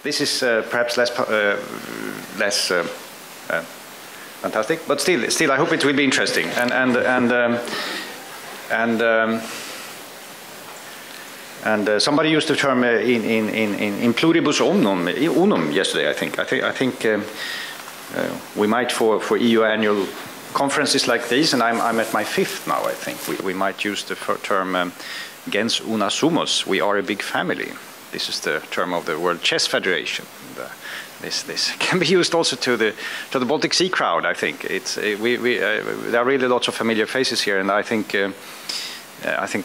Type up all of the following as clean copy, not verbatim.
This is perhaps less fantastic, but still, I hope it will be interesting. Somebody used the term in pluribus unum yesterday. I think we might for EU annual conferences like these, and I'm at my 5th now. I think we might use the term gens una sumus. We are a big family. This is the term of the World Chess Federation. This can be used also to the Baltic Sea crowd. I think there are really lots of familiar faces here, and I think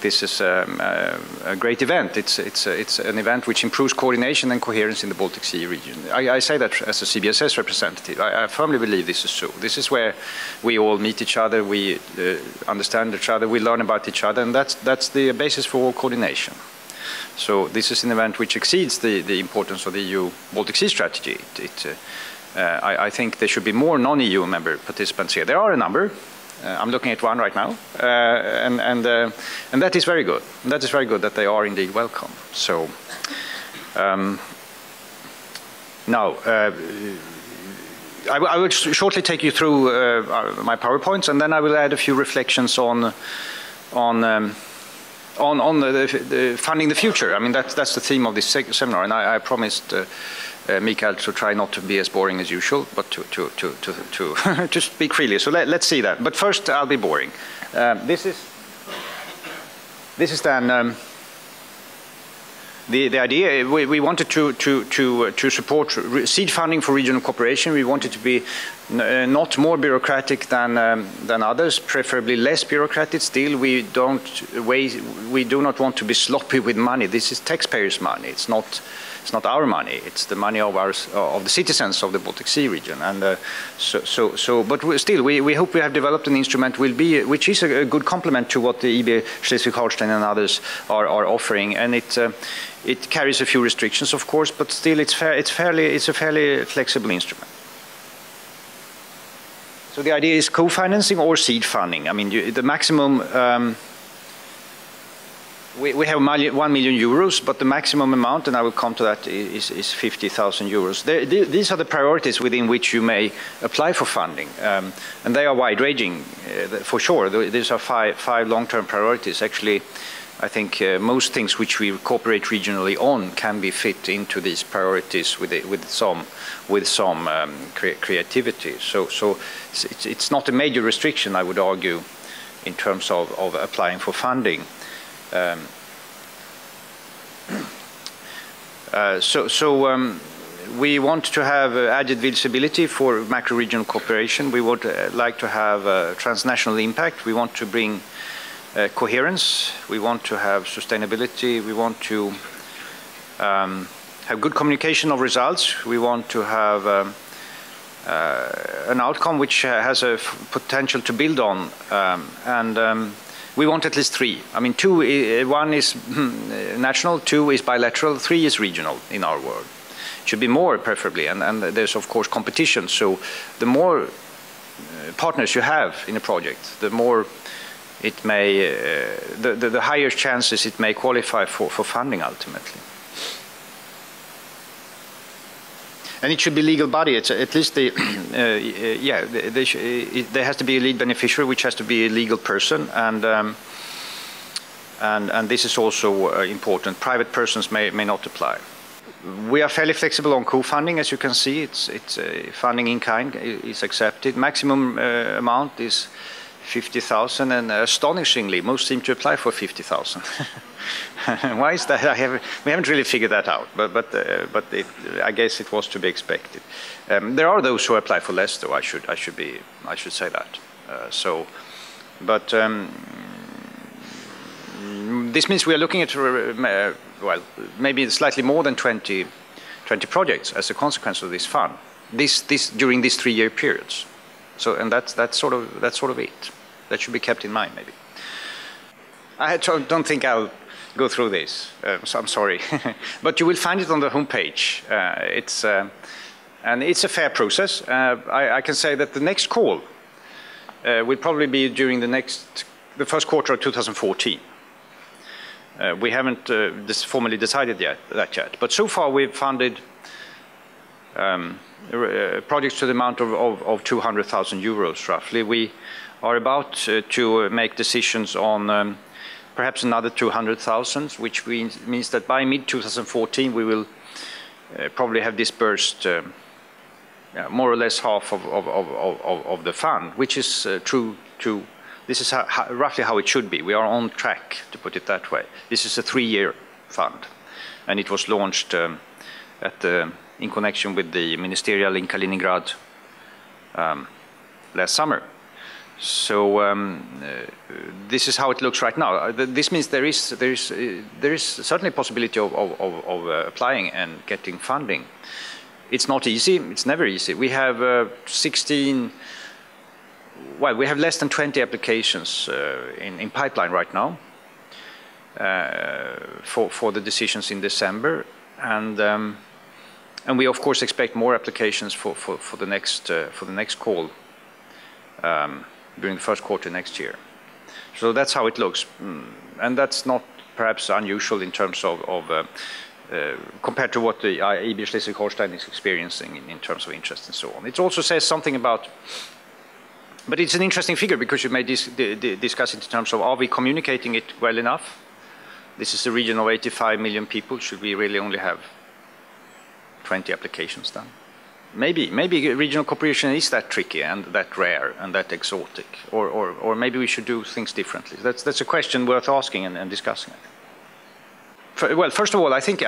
this is a great event. It's an event which improves coordination and coherence in the Baltic Sea region. I say that as a CBSS representative. I firmly believe this is so. This is where we all meet each other, we understand each other, we learn about each other, and that's the basis for all coordination. So this is an event which exceeds the importance of the EU Baltic Sea strategy. I think there should be more non-EU member participants here. There are a number. I'm looking at one right now, and that is very good. And that is very good that they are indeed welcome. So now I will shortly take you through my PowerPoints, and then I will add a few reflections on the funding the future. I mean, that's the theme of this seminar, and I promised Mikael to try not to be as boring as usual, but to speak freely. So let's see that. But first, I'll be boring. This is then the idea. We wanted to support seed funding for regional cooperation. We wanted to be not more bureaucratic than others, preferably less bureaucratic. Still, we do not want to be sloppy with money. This is taxpayers' money. It's not our money. It's the money of the citizens of the Baltic Sea region. And but still, we hope we have developed an instrument which is a good complement to what the EB Schleswig-Holstein and others are offering. And it carries a few restrictions, of course, but still it's a fairly flexible instrument. So the idea is co-financing or seed funding. I mean, the maximum. We have 1 million euros, but the maximum amount, and I will come to that, is 50,000 euros. These are the priorities within which you may apply for funding, and they are wide-ranging, for sure. These are five long-term priorities. Actually, I think most things which we cooperate regionally on can be fit into these priorities with some creativity. So it's not a major restriction, I would argue, in terms of applying for funding. We want to have added visibility for macro-regional cooperation. We would like to have transnational impact. We want to bring coherence. We want to have sustainability. We want to have good communication of results. We want to have an outcome which has a potential to build on, we want at least 3. I mean, 1 is national, 2 is bilateral, 3 is regional in our world. It should be more, preferably, and there's, of course, competition. So the more partners you have in a project, the more it may, the higher chances it may qualify for funding, ultimately. And it should be legal body. It's at least there has to be a lead beneficiary, which has to be a legal person, and this is also important. Private persons may not apply. We are fairly flexible on co-funding, as you can see. It's funding in kind is accepted. Maximum amount is 50,000, and astonishingly, most seem to apply for 50,000. Why is that? We haven't really figured that out, but I guess it was to be expected. There are those who apply for less, though. I should say that. This means we are looking at well, maybe slightly more than 20 projects as a consequence of this fund. This during these 3-year periods. So, and that's sort of it. That should be kept in mind, maybe. I don't think I'll go through this, so I'm sorry. But you will find it on the homepage. And it's a fair process. I can say that the next call will probably be during the first quarter of 2014. We haven't formally decided that yet. But so far we've funded projects to the amount of 200,000 euros roughly. We are about to make decisions on perhaps another 200,000, which means that by mid-2014 we will probably have disbursed more or less half of the fund, which is true to, this is roughly how it should be. We are on track, to put it that way. This is a 3-year fund, and it was launched in connection with the ministerial in Kaliningrad last summer. So this is how it looks right now. This means there is certainly a possibility of applying and getting funding. It's not easy. It's never easy. We have 16. Well, we have less than 20 applications in pipeline right now for the decisions in December, and we of course expect more applications for the next call during the first quarter next year. So that's how it looks, and that's not perhaps unusual in terms of compared to what the IB Schleswig-Holstein is experiencing in terms of interest and so on. It also says something about, but it's an interesting figure because you may discuss it in terms of, are we communicating it well enough? This is a region of 85 million people. Should we really only have 20 applications done? Maybe regional cooperation is that tricky and that rare and that exotic, or maybe we should do things differently. That's a question worth asking and discussing. Well, first of all, I think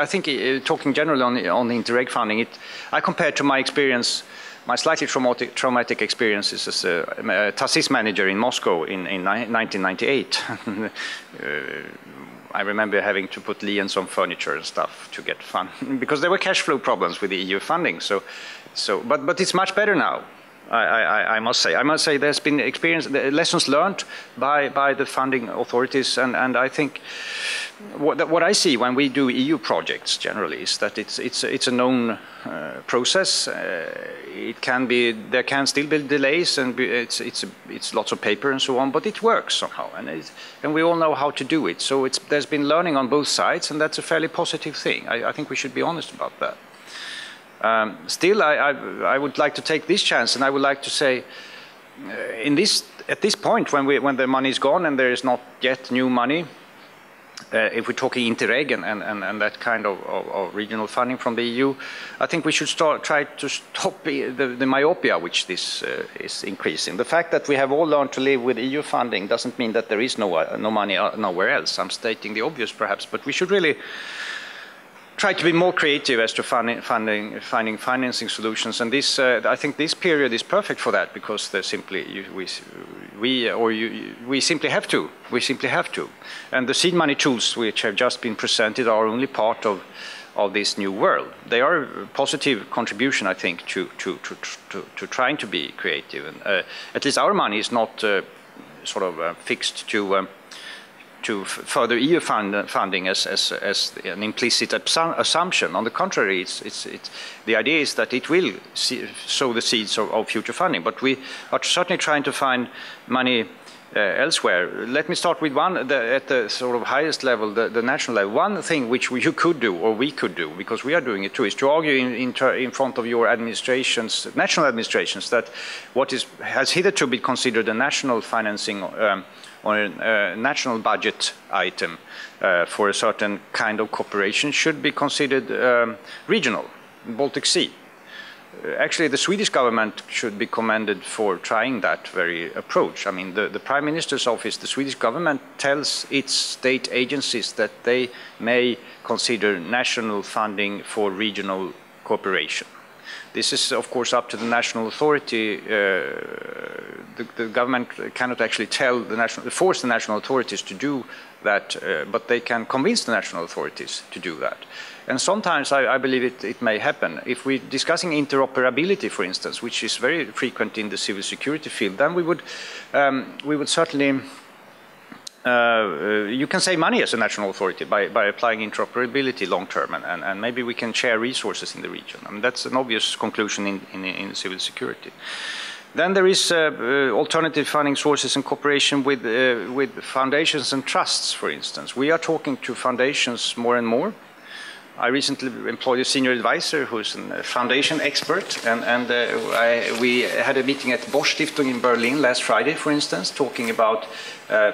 talking generally on the Interreg funding, I compare to my experience, my slightly traumatic experiences as a TASIS manager in Moscow in 1998. I remember having to put liens on furniture and stuff to get funding because there were cash flow problems with the EU funding. But it's much better now. I must say there's been lessons learned by the funding authorities, and I think what I see when we do EU projects generally is that it's a known process. There can still be delays, and it's lots of paper and so on, but it works somehow, and we all know how to do it. So there's been learning on both sides, and that's a fairly positive thing. I think we should be honest about that. Still, I would like to take this chance, and I would like to say, at this point, when the money is gone and there is not yet new money, if we're talking Interreg and that kind of regional funding from the EU, I think we should try to stop the myopia which this is increasing. The fact that we have all learned to live with EU funding doesn't mean that there is no money nowhere else. I'm stating the obvious, perhaps, but we should really try to be more creative as to finding financing solutions, and this I think this period is perfect for that, because there's simply we simply have to. And the seed money tools which have just been presented are only part of this new world. They are a positive contribution, I think, to trying to be creative, and at least our money is not fixed to further EU funding as an implicit assumption. On the contrary, the idea is that it will sow the seeds of future funding. But we are certainly trying to find money elsewhere. Let me start with one at the sort of highest level, the national level. One thing which you could do, or we could do, because we are doing it too, is to argue in front of your administrations, national administrations, that what has hitherto been considered a national financing or a national budget item for a certain kind of cooperation should be considered regional, Baltic Sea. Actually, the Swedish government should be commended for trying that very approach. I mean, the Prime Minister's office, the Swedish government, tells its state agencies that they may consider national funding for regional cooperation. This is, of course, up to the national authority. The government cannot actually force the national authorities to do that, but they can convince the national authorities to do that. And sometimes I believe it may happen. If we're discussing interoperability, for instance, which is very frequent in the civil security field, then we would certainly you can save money as a national authority by applying interoperability long term, and maybe we can share resources in the region. I mean, that's an obvious conclusion in civil security. Then there is alternative funding sources in cooperation with foundations and trusts, for instance. We are talking to foundations more and more. I recently employed a senior advisor who's a foundation expert, and we had a meeting at Bosch Stiftung in Berlin last Friday, for instance, talking about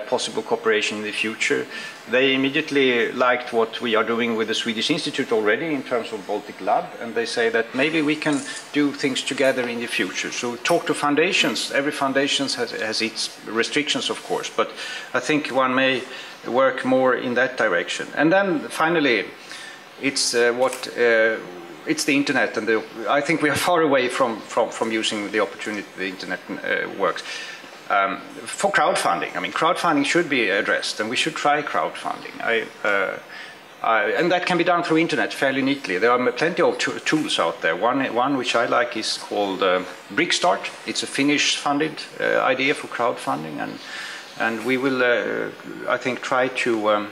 possible cooperation in the future. They immediately liked what we are doing with the Swedish Institute already in terms of Baltic Lab, and they say that maybe we can do things together in the future. So talk to foundations. Every foundation has its restrictions, of course, but I think one may work more in that direction. And then finally, it's it's the internet, and I think we are far away from using the opportunity the internet works. For crowdfunding, I mean, crowdfunding should be addressed, and we should try crowdfunding. And that can be done through internet fairly neatly. There are plenty of tools out there. One which I like is called Brickstart. It's a Finnish-funded idea for crowdfunding, and we will, I think, try to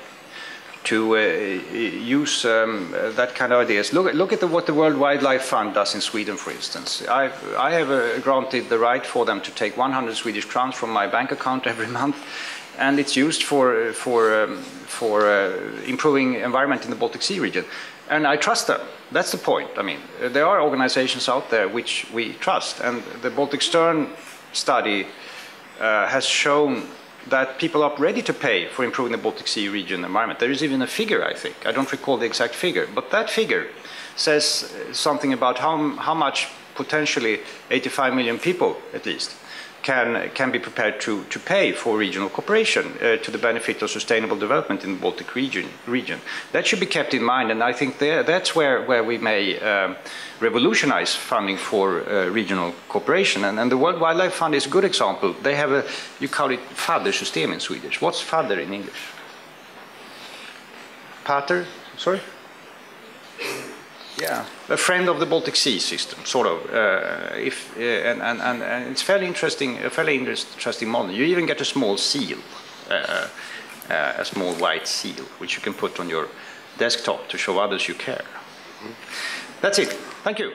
use that kind of ideas. Look at what the World Wildlife Fund does in Sweden, for instance. I have granted the right for them to take 100 Swedish crowns from my bank account every month, and it's used for improving environment in the Baltic Sea region. And I trust them. That's the point. I mean, there are organizations out there which we trust, and the Baltic Stern study has shown that people are ready to pay for improving the Baltic Sea region environment. There is even a figure, I think. I don't recall the exact figure, but that figure says something about how much potentially 85 million people, at least, can be prepared to pay for regional cooperation to the benefit of sustainable development in the Baltic region. That should be kept in mind, and I think that's where we may revolutionize funding for regional cooperation. And the World Wildlife Fund is a good example. They have you call it faddersystem in Swedish. What's fadder in English? Pater? Sorry? Yeah, a friend of the Baltic Sea system, sort of. And it's fairly interesting, a fairly interesting model. You even get a small seal, a small white seal, which you can put on your desktop to show others you care. That's it. Thank you.